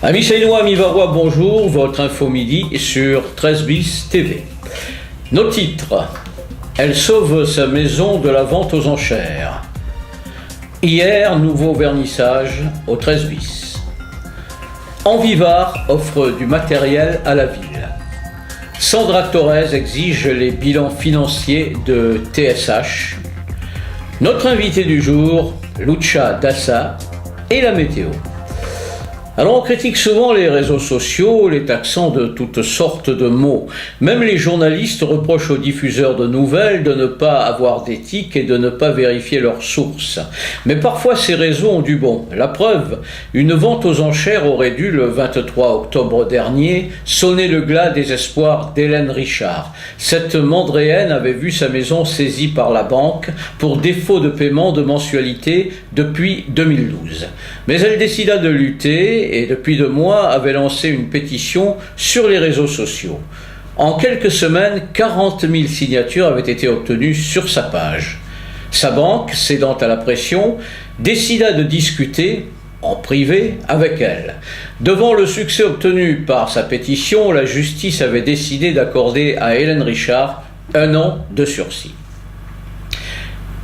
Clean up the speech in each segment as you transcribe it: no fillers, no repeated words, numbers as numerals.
Amis Seinois, amis Varois, bonjour, votre info midi sur 13 bis TV. Nos titres: elle sauve sa maison de la vente aux enchères. Hier, nouveau vernissage au 13 bis. Envivard offre du matériel à la ville. Sandra Torres exige les bilans financiers de TSH. Notre invité du jour, Lucha Dassa, et la météo. Alors on critique souvent les réseaux sociaux, les taxant de toutes sortes de mots. Même les journalistes reprochent aux diffuseurs de nouvelles de ne pas avoir d'éthique et de ne pas vérifier leurs sources. Mais parfois ces réseaux ont du bon. La preuve, une vente aux enchères aurait dû, le 23 octobre dernier, sonner le glas des espoirs d'Hélène Richard. Cette Mandréenne avait vu sa maison saisie par la banque pour défaut de paiement de mensualité depuis 2012. Mais elle décida de lutter et depuis 2 mois avait lancé une pétition sur les réseaux sociaux. En quelques semaines, 40 000 signatures avaient été obtenues sur sa page. Sa banque, cédant à la pression, décida de discuter en privé avec elle. Devant le succès obtenu par sa pétition, la justice avait décidé d'accorder à Hélène Richard 1 an de sursis.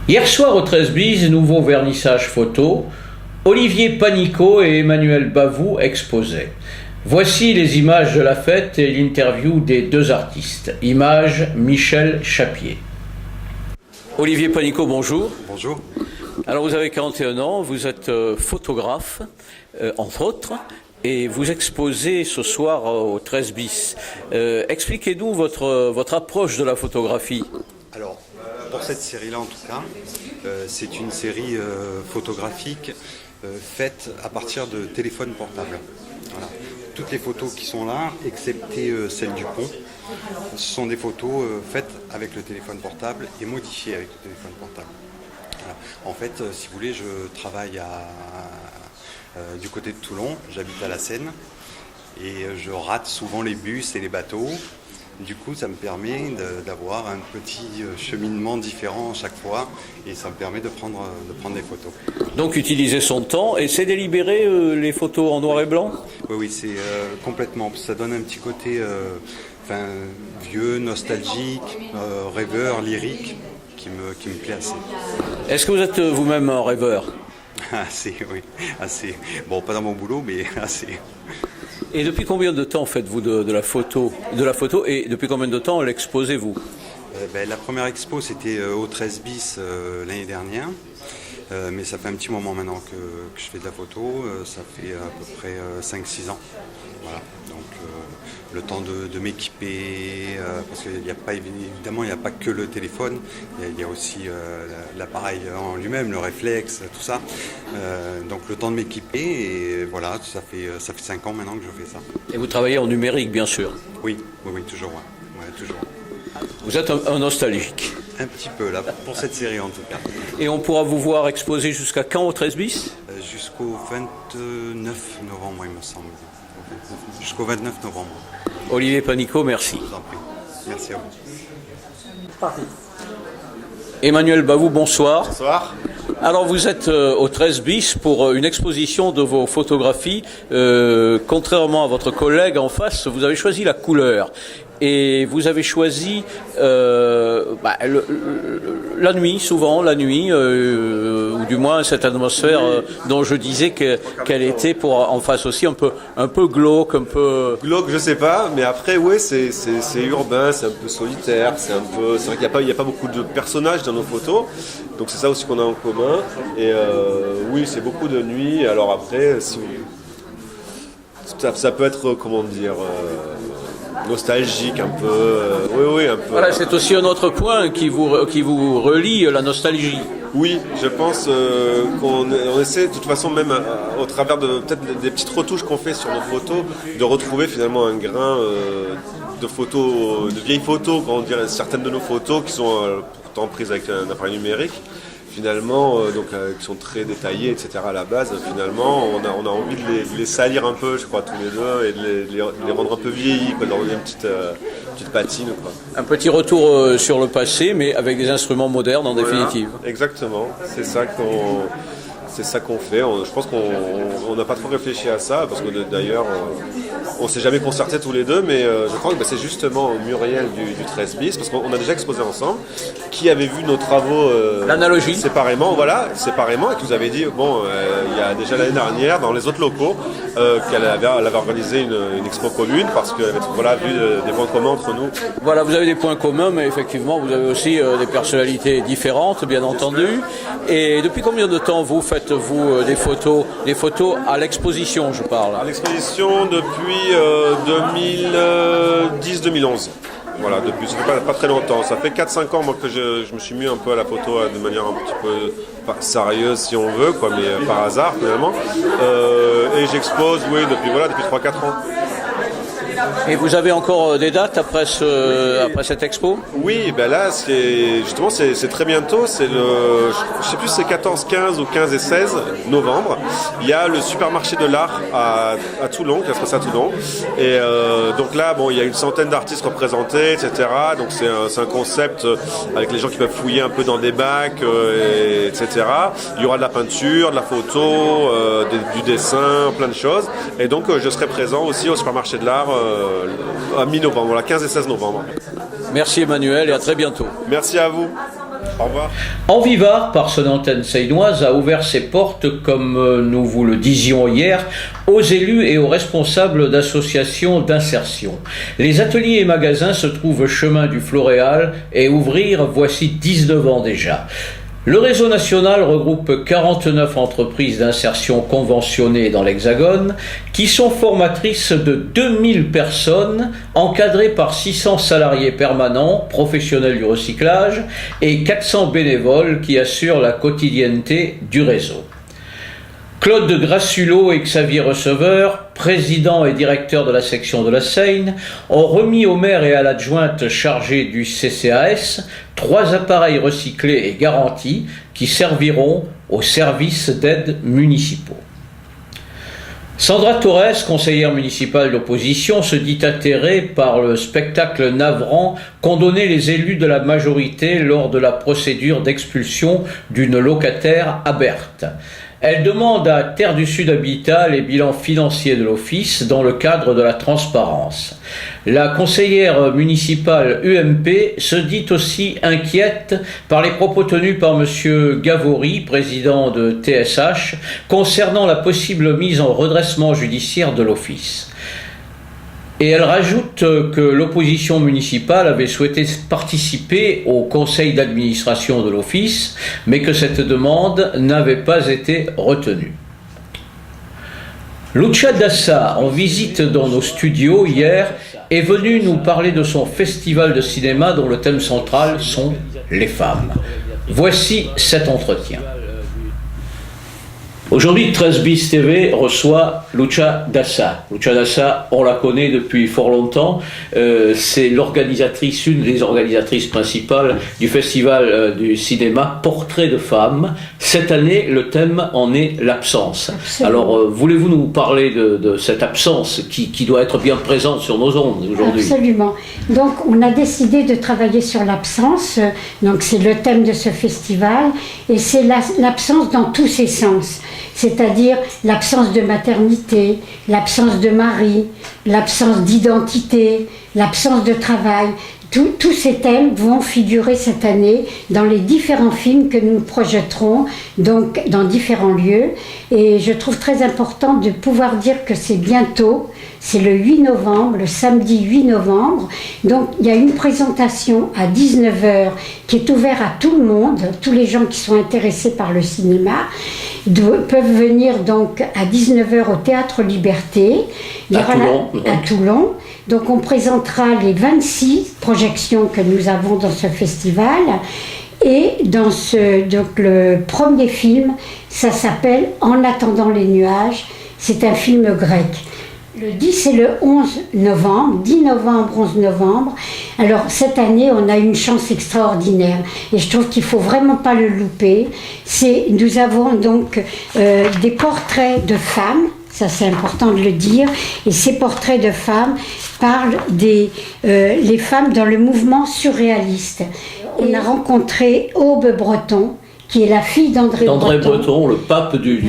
Hier soir au 13 bis, nouveau vernissage photo, Olivier Panicot et Emmanuel Bavou exposaient. Voici les images de la fête et l'interview des 2 artistes. Images Michel Chapier. Olivier Panicot, bonjour. Bonjour. Alors vous avez 41 ans, vous êtes photographe, entre autres, et vous exposez ce soir au 13 bis. Expliquez-nous votre approche de la photographie. Alors, pour cette série-là en tout cas, c'est une série photographique faite à partir de téléphones portables. Voilà. Toutes les photos qui sont là, excepté celle du pont, ce sont des photos faites avec le téléphone portable et modifiées avec le téléphone portable. Voilà. En fait, si vous voulez, je travaille du côté de Toulon, j'habite à la Seine et je rate souvent les bus et les bateaux. Du coup, ça me permet d'avoir un petit cheminement différent à chaque fois et ça me permet de prendre des photos. Donc utiliser son temps, et c'est délibéré les photos en noir et blanc ? Oui, c'est complètement. Ça donne un petit côté vieux, nostalgique, rêveur, lyrique qui me plaît assez. Est-ce que vous êtes vous-même un rêveur ? Assez, oui, assez. Bon, pas dans mon boulot, mais assez. Et depuis combien de temps faites-vous de la photo et depuis combien de temps l'exposez-vous ? La première expo c'était au 13 bis l'année dernière, mais ça fait un petit moment maintenant que je fais de la photo, ça fait à peu près 5-6 ans. Voilà. Donc le temps de m'équiper, parce qu'il n'y a pas évidemment il n'y a pas que le téléphone, il y a aussi l'appareil en lui-même, le réflexe, tout ça. Donc le temps de m'équiper et voilà, ça fait 5 ans maintenant que je fais ça. Et vous travaillez en numérique bien sûr ? Oui, toujours. Ouais, toujours. Vous êtes un nostalgique ? Un petit peu là, pour cette série en tout cas. Et on pourra vous voir exposer jusqu'à quand au 13 bis ? Jusqu'au 29 novembre il me semble. Jusqu'au 29 novembre. Olivier Panicot, merci. Je vous en prie. Merci à vous. Parti. Emmanuel Bavou, bonsoir. Bonsoir. Alors vous êtes au 13 bis pour une exposition de vos photographies. Contrairement à votre collègue en face, vous avez choisi la couleur. Et vous avez choisi la nuit, souvent la nuit, ou du moins cette atmosphère dont je disais qu'elle était pour en face aussi un peu glauque, un peu... Glauque, je sais pas, mais après, ouais, c'est urbain, c'est un peu solitaire, c'est vrai qu'il n'y a pas beaucoup de personnages dans nos photos, donc c'est ça aussi qu'on a en commun. Et oui, c'est beaucoup de nuit, alors après, ça peut être, comment dire... nostalgique un peu, oui un peu. Voilà, c'est aussi un autre point qui vous relie la nostalgie. Oui, je pense qu'on essaie de toute façon même au travers de peut-être des petites retouches qu'on fait sur nos photos, de retrouver finalement un grain de photos, de vieilles photos, quand on dirait certaines de nos photos qui sont pourtant prises avec un appareil numérique. Finalement, qui sont très détaillés, etc. à la base, finalement, on a envie de les salir un peu, je crois, tous les deux, et de les rendre un peu vieillis, de leur donner une petite patine. Quoi. Un petit retour sur le passé, mais avec des instruments modernes en définitive. Exactement, c'est ça c'est ça qu'on fait. Je pense qu'on n'a pas trop réfléchi à ça, parce que d'ailleurs, on s'est jamais concertés tous les deux, mais je crois que c'est justement Muriel du 13 bis, parce qu'on a déjà exposé ensemble, qui avait vu nos travaux l'analogie séparément, et qui nous avait dit, il y a déjà l'année dernière, dans les autres locaux, qu'elle avait organisé une expo commune, parce qu'elle avait vu des points communs entre nous. Voilà, vous avez des points communs, mais effectivement, vous avez aussi des personnalités différentes, bien entendu. Et depuis combien de temps vous faites-vous des photos à l'exposition, je parle? À l'exposition depuis 2010-2011. Voilà, depuis, ça fait pas très longtemps. Ça fait 4-5 ans moi, que je me suis mis un peu à la photo de manière un petit peu sérieuse si on veut, quoi, mais par hasard finalement. Et j'expose, depuis 3-4 ans. Et vous avez encore des dates après cette expo? Oui, là, c'est très bientôt. C'est je sais plus si c'est 14, 15 ou 15 et 16 novembre. Il y a le supermarché de l'art à Toulon, qui va se passer à Toulon. Et donc là, il y a une centaine d'artistes représentés, etc. Donc c'est un concept avec les gens qui peuvent fouiller un peu dans des bacs, etc. Il y aura de la peinture, de la photo, du dessin, plein de choses. Et donc je serai présent aussi au supermarché de l'art à mi-novembre, 15 et 16 novembre. Merci Emmanuel et à très bientôt. Merci à vous. Au revoir. Envivart, par son antenne seinoise, a ouvert ses portes, comme nous vous le disions hier, aux élus et aux responsables d'associations d'insertion. Les ateliers et magasins se trouvent chemin du Floréal et ouvrirent voici 19 ans déjà. Le réseau national regroupe 49 entreprises d'insertion conventionnées dans l'Hexagone qui sont formatrices de 2000 personnes encadrées par 600 salariés permanents, professionnels du recyclage et 400 bénévoles qui assurent la quotidienneté du réseau. Claude Grassulot et Xavier Receveur, président et directeur de la section de la Seine, ont remis au maire et à l'adjointe chargée du CCAS 3 appareils recyclés et garantis qui serviront aux services d'aide municipaux. Sandra Torres, conseillère municipale d'opposition, se dit atterrée par le spectacle navrant qu'ont donné les élus de la majorité lors de la procédure d'expulsion d'une locataire à Berthe. Elle demande à Terre du Sud Habitat les bilans financiers de l'office dans le cadre de la transparence. La conseillère municipale UMP se dit aussi inquiète par les propos tenus par M. Gavory, président de TSH, concernant la possible mise en redressement judiciaire de l'office. Et elle rajoute que l'opposition municipale avait souhaité participer au conseil d'administration de l'office, mais que cette demande n'avait pas été retenue. Lucia Dassa, en visite dans nos studios hier, est venue nous parler de son festival de cinéma dont le thème central sont les femmes. Voici cet entretien. Aujourd'hui, 13 bis TV reçoit Lucia Dassa. Lucia Dassa, on la connaît depuis fort longtemps. C'est l'organisatrice, une des organisatrices principales du festival du cinéma Portrait de femmes. Cette année, le thème en est l'absence. Absolument. Alors, voulez-vous nous parler de cette absence qui doit être bien présente sur nos ondes aujourd'hui? Absolument. Donc, on a décidé de travailler sur l'absence. Donc, c'est le thème de ce festival. Et c'est l'absence dans tous ses sens. C'est-à-dire l'absence de maternité, l'absence de mari, l'absence d'identité, l'absence de travail. Tous ces thèmes vont figurer cette année dans les différents films que nous projetterons donc dans différents lieux. Et je trouve très important de pouvoir dire que c'est bientôt, c'est le 8 novembre, le samedi 8 novembre. Donc il y a une présentation à 19h qui est ouverte à tout le monde, tous les gens qui sont intéressés par le cinéma peuvent venir donc à 19h au Théâtre Liberté. À Toulon. Donc on présentera les 26 projections que nous avons dans ce festival. Et donc le premier film, ça s'appelle En attendant les nuages. C'est un film grec. Le 10 et le 11 novembre, 10 novembre, 11 novembre. Alors cette année, on a une chance extraordinaire et je trouve qu'il ne faut vraiment pas le louper. Nous avons donc des portraits de femmes, ça c'est important de le dire, et ces portraits de femmes parlent les femmes dans le mouvement surréaliste. On a rencontré Aube Breton, qui est la fille d'André Breton, le pape du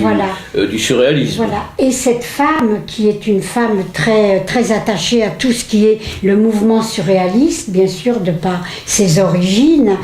surréalisme. Voilà. Et cette femme, qui est une femme très, très attachée à tout ce qui est le mouvement surréaliste, bien sûr, de par ses origines,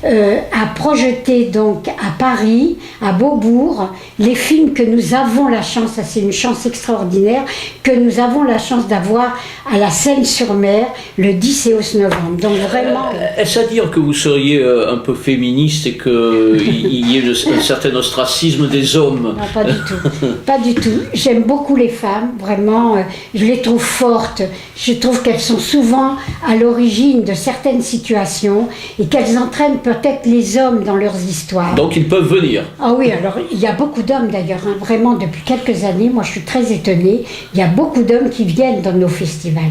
a projeté donc à Paris, à Beaubourg, les films que nous avons la chance, ça c'est une chance extraordinaire, que nous avons la chance d'avoir à la Seine-sur-Mer le 10 et 11 novembre. Donc vraiment... Est-ce à dire que vous seriez un peu féministe et qu'il y ait un certain ostracisme des hommes? Non, pas du tout. Pas du tout. J'aime beaucoup les femmes, vraiment. Je les trouve fortes. Je trouve qu'elles sont souvent à l'origine de certaines situations et qu'elles entraînent peut-être les hommes dans leurs histoires. Donc ils peuvent venir. Ah oui, alors il y a beaucoup d'hommes d'ailleurs, hein, vraiment depuis quelques années, moi je suis très étonnée, il y a beaucoup d'hommes qui viennent dans nos festivals.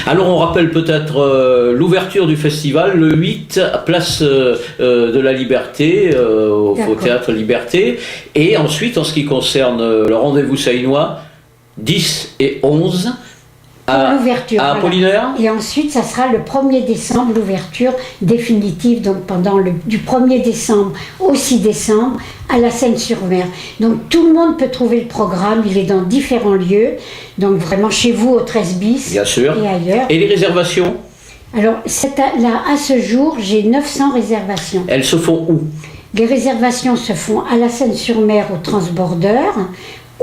Alors on rappelle peut-être l'ouverture du festival le 8 place de la Liberté, au Théâtre Liberté, et ensuite en ce qui concerne le rendez-vous saïnois, 10 et 11 à Apollinaire. Et ensuite, ça sera le 1er décembre, l'ouverture définitive, donc du 1er décembre au 6 décembre, à la Seine-sur-Mer. Donc tout le monde peut trouver le programme, il est dans différents lieux, donc vraiment chez vous au 13 bis bien sûr. Et ailleurs. Et les réservations? Alors, là, à ce jour, j'ai 900 réservations. Elles se font où? Les réservations se font à la Seine-sur-Mer au Transborder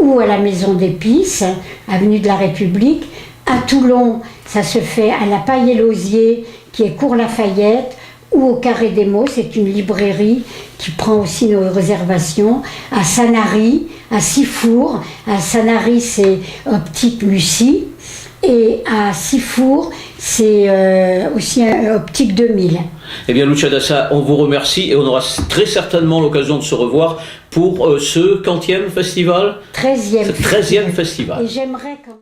ou à la Maison d'Épices, avenue de la République. À Toulon, ça se fait à la Paille-et-Lausier, qui est cours Lafayette, ou au Carré des Mots, c'est une librairie qui prend aussi nos réservations. À Sanary, à Sifour. À Sanary, c'est Optique Lucie. Et à Sifour, c'est aussi Optique 2000. Eh bien, Lucia Dassa, on vous remercie et on aura très certainement l'occasion de se revoir pour ce quantième festival 13e festival. Et j'aimerais quand...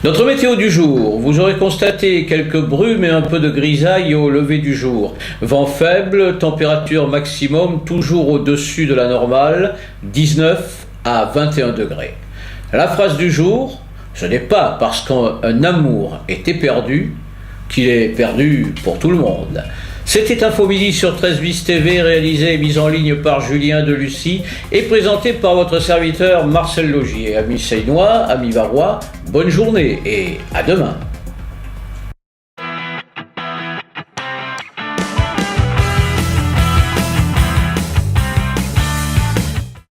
Notre météo du jour, vous aurez constaté quelques brumes et un peu de grisaille au lever du jour. Vent faible, température maximum toujours au-dessus de la normale, 19 à 21 degrés. La phrase du jour, ce n'est pas parce qu'un amour est éperdu qu'il est perdu pour tout le monde. C'était Info Midi sur 13 bis TV, réalisé et mis en ligne par Julien Delucy et présenté par votre serviteur Marcel Logier. Amis Seinois, amis Varois, bonne journée et à demain.